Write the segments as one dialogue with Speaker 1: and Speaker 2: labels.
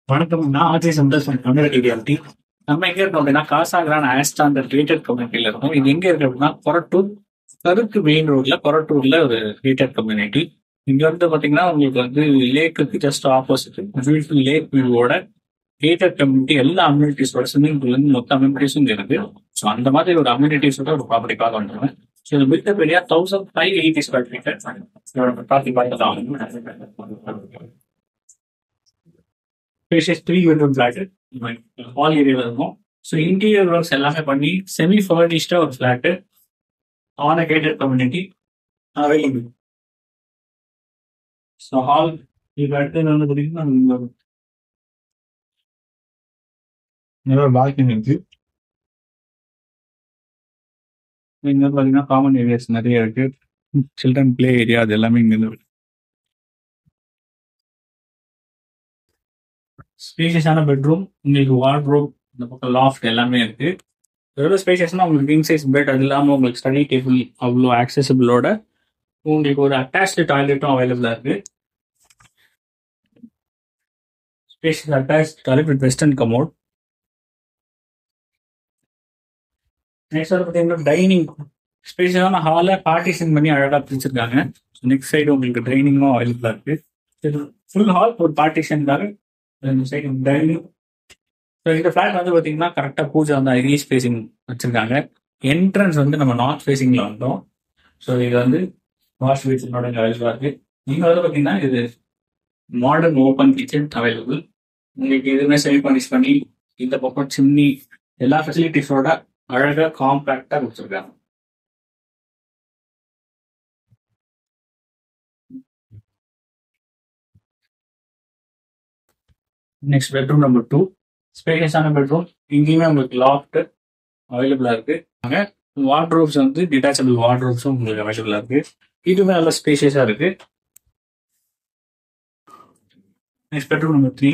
Speaker 1: வணக்கம். நான் Ajay Santhosh community reality. நம்ம எங்க இருக்கோம் அப்படின்னா காசாகிரான் ஆஸ்டா அந்த கிரியேட்டட் கம்யூனிட்டியில இருக்கும். இது எங்க இருக்கு அப்படின்னா கொரட்டூர் கருக்கு மெயின் ரோட்ல கொரட்டூர்ல ஒரு கிரியேட்டட் கம்யூனிட்டி. இங்க வந்து பாத்தீங்கன்னா உங்களுக்கு வந்து லேக்குக்கு ஜஸ்ட் ஆப்போசிட் பியூட்டிஃபுல் லேக் வியூவோட கிரியேட்டட் கம்யூனிட்டி எல்லா அம்யூனிட்டிஸோட ஸ்விம்மிங் பூல் இருந்து மொத்த அம்யூனிட்டிஸும் இங்க இருக்கு. ஸோ அந்த மாதிரி ஒரு அம்யூனிட்டிஸோட ஒரு ப்ராப்பர்ட்டி பார்க்க வந்துருவேன். ஸோ இது built up area 1580 square feet property பார்க்கலாம். ஸ்பேஷியஸ் 3 bedroom ஃபிளாட் ஹால் ஏரியாவில் இருக்கும். ஸோ இன்டீரியர் ஒர்க்ஸ் எல்லாமே பண்ணி செமி ஃபர்னிஷ்டாக ஒரு flat on a gated community available. So hall இது அடுத்து வந்து பார்த்தீங்கன்னா ஒரு பால்கனி இருக்கு. இங்க வந்து பார்த்தீங்கன்னா காமன் ஏரியாஸ் நிறைய இருக்கு. சில்ட்ரன் பிளே ஏரியா அது எல்லாமே இங்க இருந்து ஸ்பேஷியஸான பெட்ரூம், உங்களுக்கு வார்ட்ரோப், இந்த பக்கம் லாஃப்ட் எல்லாமே இருக்கு. எவ்வளோ ஸ்பேஷியஸ்னா உங்களுக்கு கிங் சைஸ் பெட், அது இல்லாமல் உங்களுக்கு ஸ்டடி டேபிள் அவ்வளோ ஆக்சசிபிளோட உங்களுக்கு ஒரு அட்டாச்டு டாய்லெட்டும் அவைலபிளா இருக்கு. Spacious attached toilet with western கமோட். Next வந்து பார்த்தீங்கன்னா டைனிங் ஸ்பேஷியஸான ஹாலை பார்ட்டிஷன் பண்ணி அழகாக பிரிச்சிருக்காங்க. நெக்ஸ்ட் சைடு உங்களுக்கு டைனிங்கும் அவைலபிளா இருக்கு. ஃபுல் ஹால் ஒரு பார்ட்டிஷனுக்காக சைடு டைனிங். ஸோ இந்த ஃபிளாட் வந்து பார்த்தீங்கன்னா கரெக்டாக பூஜை வந்து ஈஸ்ட் ஃபேசிங் வச்சிருக்காங்க. என்ட்ரன்ஸ் வந்து நம்ம நார்த் ஃபேசிங்ல வந்தோம். ஸோ இது வந்து வாஷ் பேசினோட அவைலபிளா இருக்கு. நீங்க வந்து பார்த்தீங்கன்னா இது மாடர்ன் ஓப்பன் கிச்சன் அவைலபிள். உங்களுக்கு எதுவுமே செமி பர்னிஷ் பண்ணி இந்த பக்கம் சிம்னி எல்லா ஃபெசிலிட்டிஸோட அழகாக காம்பேக்டாக கொடுத்துருக்காங்க. நெக்ஸ்ட் பெட்ரூம் நம்பர் 2 ஸ்பேஷியஸான பெட்ரூம். இங்கேயுமே உங்களுக்கு லாஃப்ட் அவைலபிளா இருக்கு. வார்ட்ரோப்ஸ் வந்து டிட்டாச்சபிள் வார்ட்ரோப்ஸும் உங்களுக்கு அவைலபிளா இருக்கு. இதுவுமே நல்ல ஸ்பேஷியஸா இருக்கு. நெக்ஸ்ட் பெட்ரூம் நம்பர் 3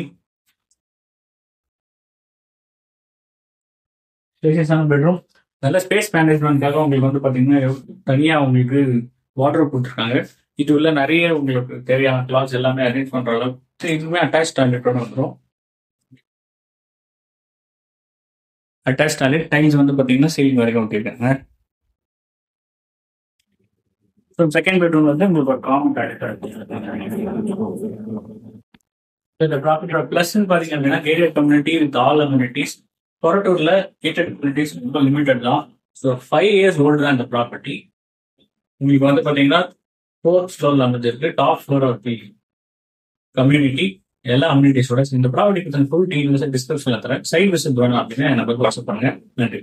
Speaker 1: ஸ்பேஷியஸான பெட்ரூம். நல்ல ஸ்பேஸ் மேனேஜ்மெண்ட்காக உங்களுக்கு வந்து பார்த்தீங்கன்னா தனியாக உங்களுக்கு வார்ட்ரோப் கொடுத்துருக்காங்க. இது உள்ள நிறைய உங்களுக்கு தேவையான கிளாத்ஸ் எல்லாமே அரேஞ்ச் பண்ற அளவுக்கு இதுவுமே அட்டாச் டாய்லெட்டோட வந்துடும். அட்டாச் டாய்லெட் டைல்ஸ் வந்து பார்த்தீங்கன்னா சீலிங் வரைக்கும் ஒட்டியிருக்காங்க. செகண்ட் பெட்ரூம் வந்து உங்களுக்கு ஒரு காமன் டாய்லெட். இந்த ப்ராப்பர்ட்டியோட ப்ளஸ் பார்த்தீங்க அப்படின்னா gated community with all amenities. கொரட்டூர்ல கேட்டட் கம்யூனிட்டிஸ் ரொம்ப லிமிட்டட் தான். ஸோ 5 years ஓல்டு தான் இந்த ப்ராப்பர்ட்டி. உங்களுக்கு வந்து பார்த்தீங்கன்னா 4th ஃப்ளோர்ல அமைஞ்சிருக்கு. Top floor of the community எல்லா அம்யூனிட்டிஸோட இந்த ப்ராப்பர்ட்டி ஃபுல் டீடைல்ஸ் டிஸ்கிரிப்ஷன்ல தரேன். சைட் விசிட் வேணும் அப்படின்னா எனக்கு வாட்ஸ்அப் பண்ணுங்க. நன்றி.